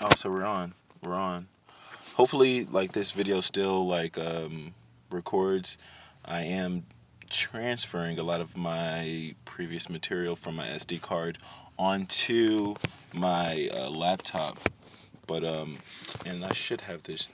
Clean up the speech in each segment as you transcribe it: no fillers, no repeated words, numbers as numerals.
Oh, so we're on. We're on. Hopefully, like this video still records. I am transferring a lot of my previous material from my SD card onto my laptop. But and I should have this.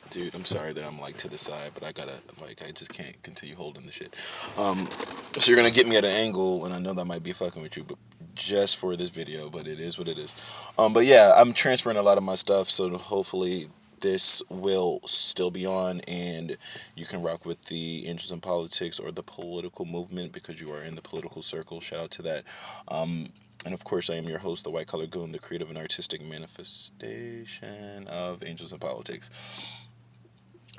Dude, I'm sorry that I'm like to the side, but I gotta I just can't continue holding the shit. So you're gonna get me at an angle, and I know that might be fucking with you, but just for this video. But it is what it is. But yeah, I'm transferring a lot of my stuff, so hopefully this will still be on, and you can rock with the interest in politics or the political movement because you are in the political circle. Shout out to that. And of course, I am your host, the White Collar Goon, the creative and artistic manifestation of Angels in Politics.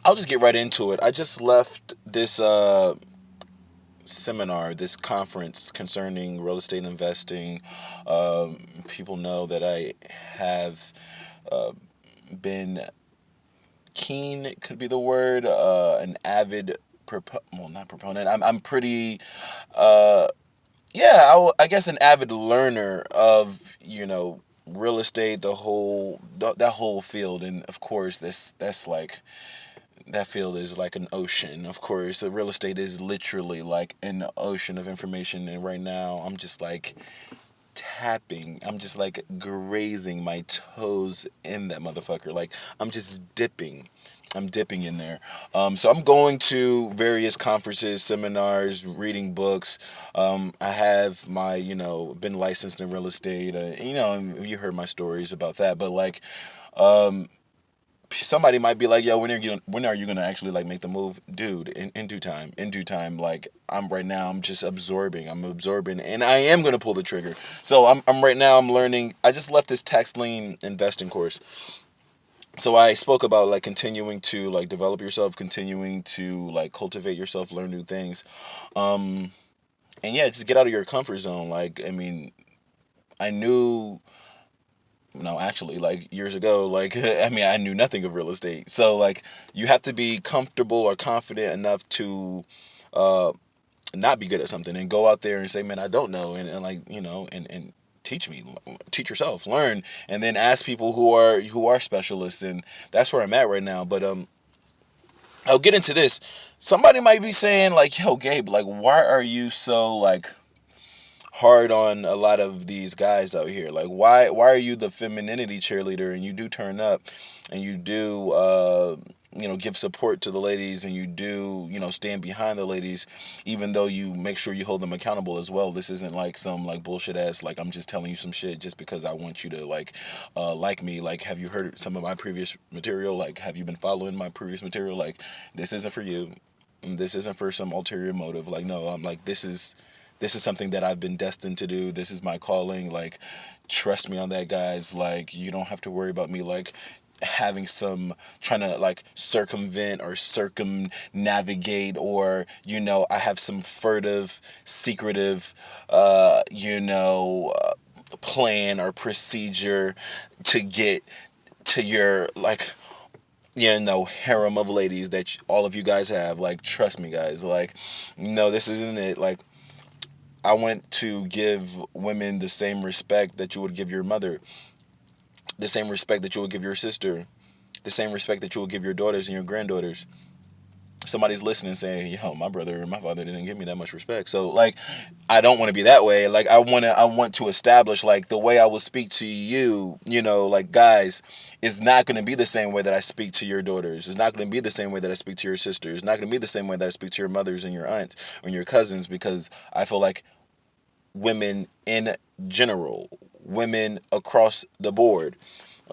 I'll just get right into it. I just left this seminar, this conference concerning real estate investing. People know that I have been keen, could be the word, an avid, well, not proponent. I'm pretty, yeah, I guess an avid learner of, real estate, that whole field. And of course, that's like, that field is like an ocean. Of course, the real estate is literally like an ocean of information. And right now, I'm just like tapping. I'm just like grazing my toes in that motherfucker. Like I'm just dipping. I'm dipping in there. So I'm going to various conferences, seminars, reading books. I have my, been licensed in real estate. You heard my stories about that. But like, somebody might be like, yo, when are you gonna actually like make the move? Dude, in due time. In due time. Like I'm just absorbing. I'm absorbing and I am gonna pull the trigger. So I'm right now I'm learning. I just left this tax lien investing course. So I spoke about like continuing to like develop yourself, continuing to like cultivate yourself, learn new things. And yeah, just get out of your comfort zone. Like, I mean, I knew, no, actually, like years ago, like I mean, I knew nothing of real estate. So like, you have to be comfortable or confident enough to uh, not be good at something and go out there and say, man, I don't know, and like and teach me, teach yourself, learn, and then ask people who are specialists, and that's where I'm at right now. But I'll get into this. Somebody might be saying like, yo, Gabe, like, why are you so like hard on a lot of these guys out here? Like, why are you the femininity cheerleader and you do turn up and you do give support to the ladies, and you do stand behind the ladies, even though you make sure you hold them accountable as well? This isn't like some like bullshit ass like I'm just telling you some shit just because I want you to like me. Like, have you heard some of my previous material? Like, have you been following my previous material? Like, this isn't for you. This isn't for some ulterior motive. Like, no, I'm like, this is something that I've been destined to do. This is my calling. Like, trust me on that, guys. Like, you don't have to worry about me like having some trying to like circumvent or circumnavigate, or I have some furtive, secretive plan or procedure to get to your like harem of ladies that all of you guys have. Like, trust me, guys. Like, no, this isn't it. Like, I want to give women the same respect that you would give your mother, the same respect that you would give your sister, the same respect that you would give your daughters and your granddaughters. Somebody's listening saying, yo, my brother and my father didn't give me that much respect. So like, I don't want to be that way. Like, I want to establish like the way I will speak to you, like, guys, is not going to be the same way that I speak to your daughters. It's not going to be the same way that I speak to your sisters. It's not going to be the same way that I speak to your mothers and your aunts and your cousins, because I feel like women in general, women across the board,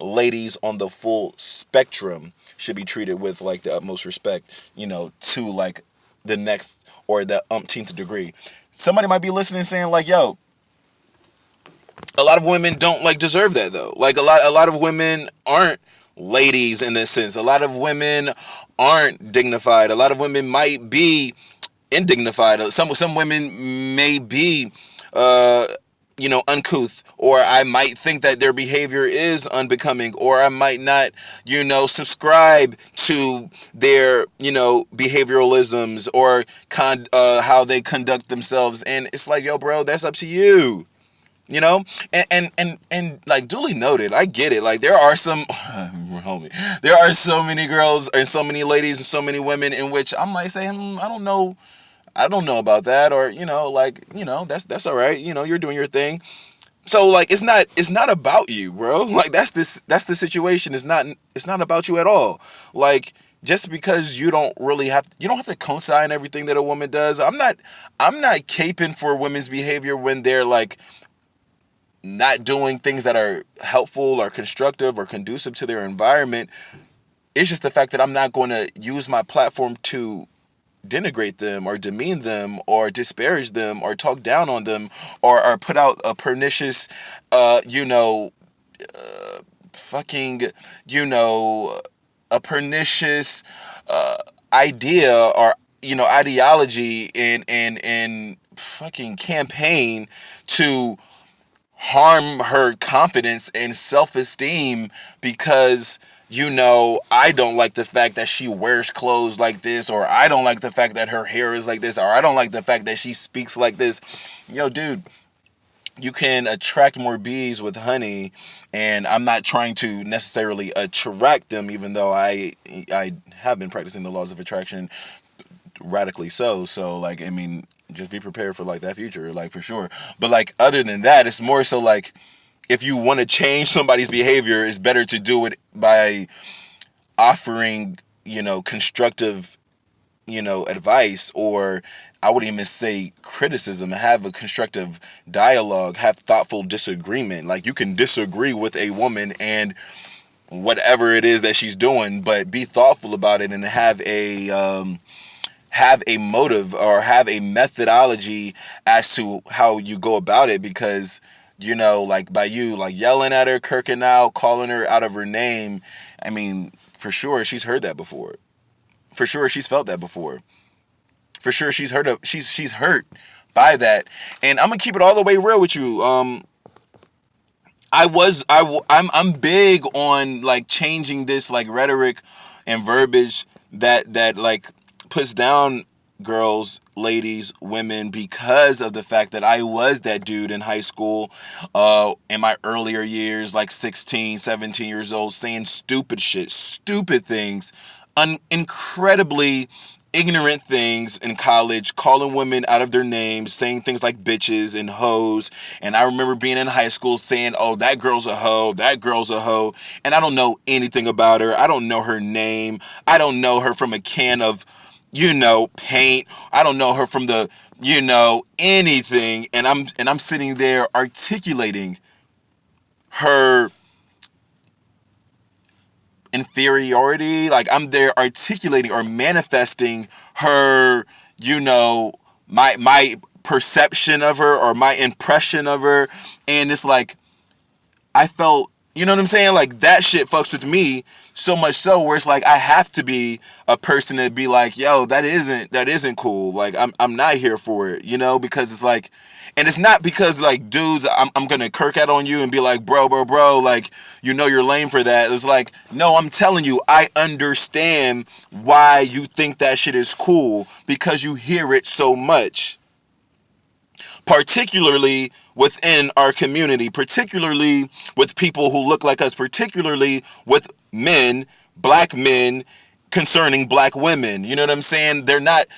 ladies on the full spectrum should be treated with like the utmost respect, to like the next or the umpteenth degree. Somebody might be listening saying like, yo, a lot of women don't like deserve that though. Like a lot of women aren't ladies in this sense. A lot of women aren't dignified. A lot of women might be indignified. Some women may be uh uncouth, or I might think that their behavior is unbecoming, or I might not subscribe to their behavioralisms or how they conduct themselves. And it's like, yo, bro, that's up to you. You know, and like duly noted, I get it. Like there are some, homie, there are so many girls and so many ladies and so many women in which I'm like saying, I don't know about that, or like that's all right. You're doing your thing. So like it's not about you, bro. Like that's the situation. It's not about you at all. Like just because you don't have to co-sign everything that a woman does. I'm not caping for women's behavior when they're like not doing things that are helpful or constructive or conducive to their environment. It's just the fact that I'm not going to use my platform to denigrate them or demean them or disparage them or talk down on them or put out a pernicious uh you know fucking you know a pernicious uh idea or ideology in fucking campaign to harm her confidence and self-esteem because I don't like the fact that she wears clothes like this, or I don't like the fact that her hair is like this, or I don't like the fact that she speaks like this. Dude, you can attract more bees with honey, and I'm not trying to necessarily attract them, even though I have been practicing the laws of attraction radically so like I mean, just be prepared for like that future, like for sure. But like other than that, it's more so like if you want to change somebody's behavior, it's better to do it by offering constructive advice, or I wouldn't even say criticism. Have a constructive dialogue, have thoughtful disagreement. Like you can disagree with a woman and whatever it is that she's doing, but be thoughtful about it and have a motive or have a methodology as to how you go about it, because like by you like yelling at her, kirking out, calling her out of her name, I mean, for sure she's heard that before. For sure she's felt that before. For sure she's hurt by that. And I'm gonna keep it all the way real with you. I'm big on like changing this like rhetoric and verbiage that like puts down girls, ladies, women, because of the fact that I was that dude in high school, in my earlier years, like 16, 17 years old, saying stupid shit, stupid things, incredibly ignorant things in college, calling women out of their names, saying things like bitches and hoes. And I remember being in high school saying, oh, that girl's a hoe, that girl's a hoe. And I don't know anything about her. I don't know her name. I don't know her from a can of, paint. I don't know her from the, anything. And I'm sitting there articulating her inferiority. Like I'm there articulating or manifesting her, my perception of her or my impression of her. And it's like I felt, you know what I'm saying? Like that shit fucks with me so much so where it's like I have to be a person to be like, yo, that isn't cool. Like I'm not here for it, because it's like, and it's not because like dudes, I'm gonna kirk out on you and be like, bro, like you're lame for that. It's like, no, I'm telling you, I understand why you think that shit is cool because you hear it so much, particularly within our community, particularly with people who look like us, particularly with men, black men, concerning black women. You know what I'm saying?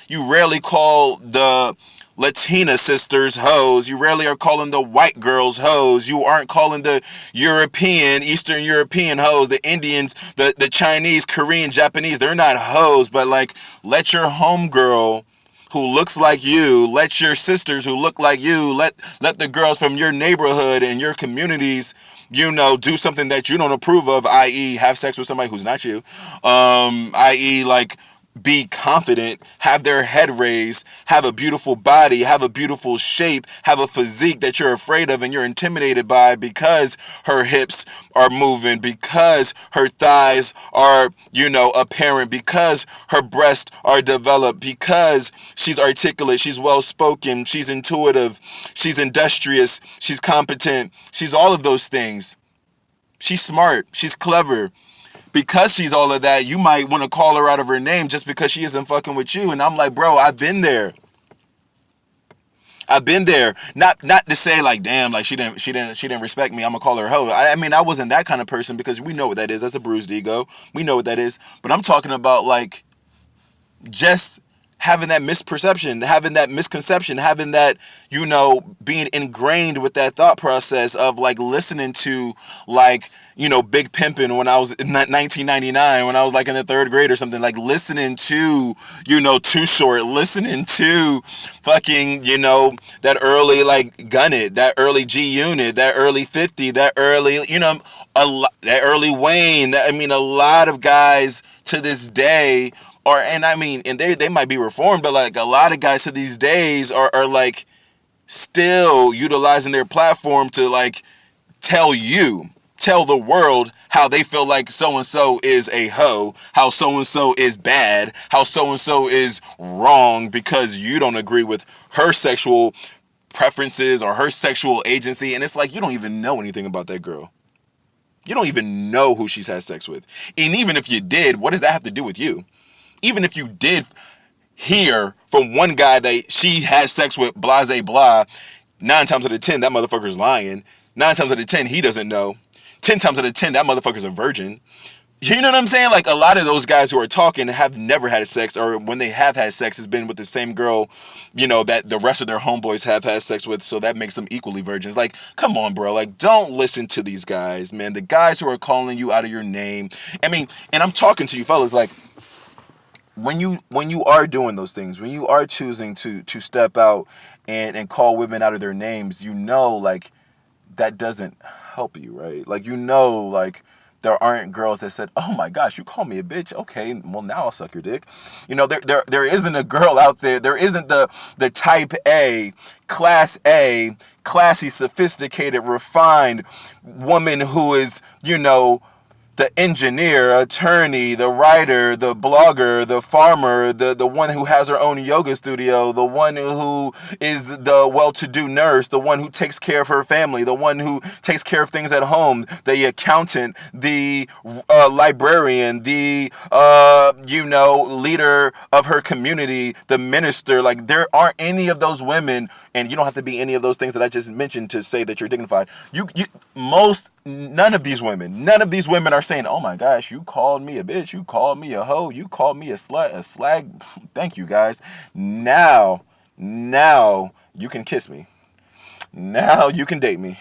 You rarely call the Latina sisters hoes. You rarely are calling the white girls hoes. You aren't calling the Eastern European hoes, the Indians, the Chinese, Korean, Japanese. They're not hoes, but like, let your homegirl who looks like you, let your sisters who look like you, let the girls from your neighborhood and your communities, do something that you don't approve of, i.e. have sex with somebody who's not you, i.e. like be confident, have their head raised, have a beautiful body, have a beautiful shape, have a physique that you're afraid of and you're intimidated by because her hips are moving, because her thighs are, apparent, because her breasts are developed, because she's articulate, she's well spoken, she's intuitive, she's industrious, she's competent, she's all of those things. She's smart, she's clever. Because she's all of that, you might want to call her out of her name just because she isn't fucking with you. And I'm like, bro, I've been there. I've been there. Not to say like, damn, like she didn't respect me. I'm gonna call her a hoe. I mean, I wasn't that kind of person because we know what that is. That's a bruised ego. We know what that is. But I'm talking about like just having that misperception, having that misconception, having that, being ingrained with that thought process of like listening to like, Big Pimpin' when I was in 1999, when I was like in the third grade or something, like listening to, Too Short, listening to fucking, that early like Gun It, that early G Unit, that early 50, that early, that early Wayne, that, I mean, a lot of guys to this day and I mean, and they might be reformed, but like a lot of guys to these days are like still utilizing their platform to like tell the world how they feel like so and so is a hoe, how so and so is bad, how so and so is wrong because you don't agree with her sexual preferences or her sexual agency. And it's like, you don't even know anything about that girl. You don't even know who she's had sex with. And even if you did, what does that have to do with you? Even if you did hear from one guy that she had sex with, blase blah, 9 times out of 10, that motherfucker's lying. 9 times out of 10, he doesn't know. 10 times out of 10, that motherfucker's a virgin. You know what I'm saying? Like a lot of those guys who are talking have never had sex, or when they have had sex, has been with the same girl, that the rest of their homeboys have had sex with. So that makes them equally virgins. Like, come on, bro. Like, don't listen to these guys, man. The guys who are calling you out of your name. I mean, and I'm talking to you fellas, like, when you are doing those things, when you are choosing to step out and call women out of their names, like that doesn't help you, right? Like, like there aren't girls that said, "Oh my gosh, you call me a bitch. Okay, well now I'll suck your dick." There isn't a girl out there. There isn't the type A, class A, classy, sophisticated, refined woman who is, the engineer, attorney, the writer, the blogger, the farmer, the one who has her own yoga studio, the one who is the well-to-do nurse, the one who takes care of her family, the one who takes care of things at home, the accountant, the librarian, the leader of her community, the minister. Like, there aren't any of those women, and you don't have to be any of those things that I just mentioned to say that you're dignified. None of these women are saying, "Oh my gosh, you called me a bitch, you called me a hoe, you called me a slut, a slag." Thank you, guys. Now you can kiss me. Now you can date me.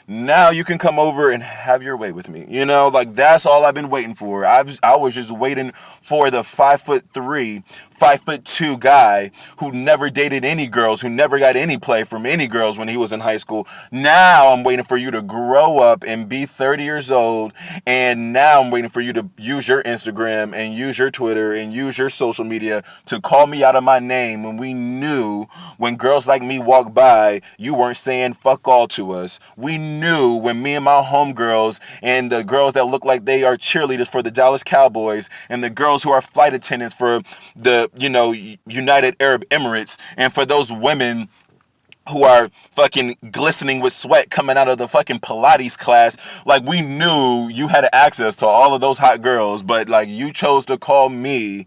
Now you can come over and have your way with me. Like, that's all I've been waiting for. I was just waiting for the 5'3", 5'2" guy who never dated any girls, who never got any play from any girls when he was in high school. Now I'm waiting for you to grow up and be 30 years old. And now I'm waiting for you to use your Instagram and use your Twitter and use your social media to call me out of my name, when we knew when girls like me walked by, you weren't saying fuck all to us. We knew when me and my homegirls and the girls that look like they are cheerleaders for the Dallas Cowboys and the girls who are flight attendants for the, United Arab Emirates, and for those women who are fucking glistening with sweat coming out of the fucking Pilates class. Like, we knew you had access to all of those hot girls, but like, you chose to call me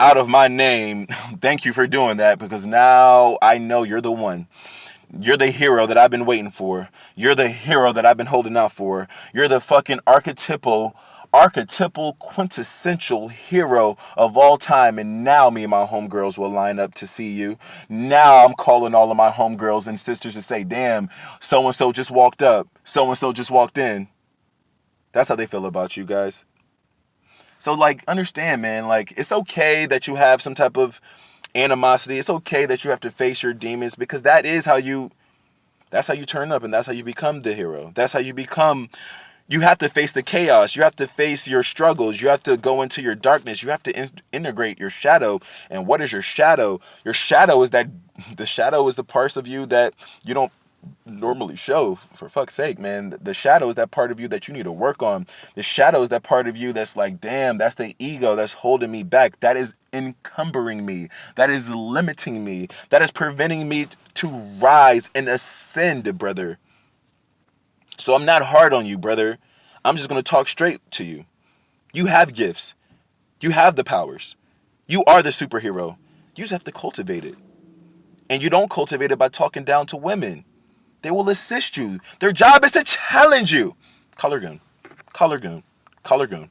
out of my name. Thank you for doing that, because now I know you're the one. You're the hero that I've been waiting for. You're the hero that I've been holding out for. You're the fucking archetypal, quintessential hero of all time. And now me and my homegirls will line up to see you. Now I'm calling all of my homegirls and sisters to say, damn, so-and-so just walked up. So-and-so just walked in. That's how they feel about you guys. So, like, understand, man, like, it's okay that you have some type of animosity. It's okay that you have to face your demons, because that's how you turn up, and that's how you become the hero. That's how you have to face the chaos. You have to face your struggles. You have to go into your darkness. You have to integrate your shadow. And what is your shadow? Your shadow is the shadow is the parts of you that you don't normally show. For fuck's sake, man. The shadow is that part of you that you need to work on. The shadow is that part of you that's like, damn, that's the ego that's holding me back. That is encumbering me. That is limiting me. That is preventing me to rise and ascend, brother. So I'm not hard on you, brother. I'm just going to talk straight to you. You have gifts. You have the powers. You are the superhero. You just have to cultivate it. And you don't cultivate it by talking down to women. They will assist you. Their job is to challenge you. Color gun. Color gun. Color gun.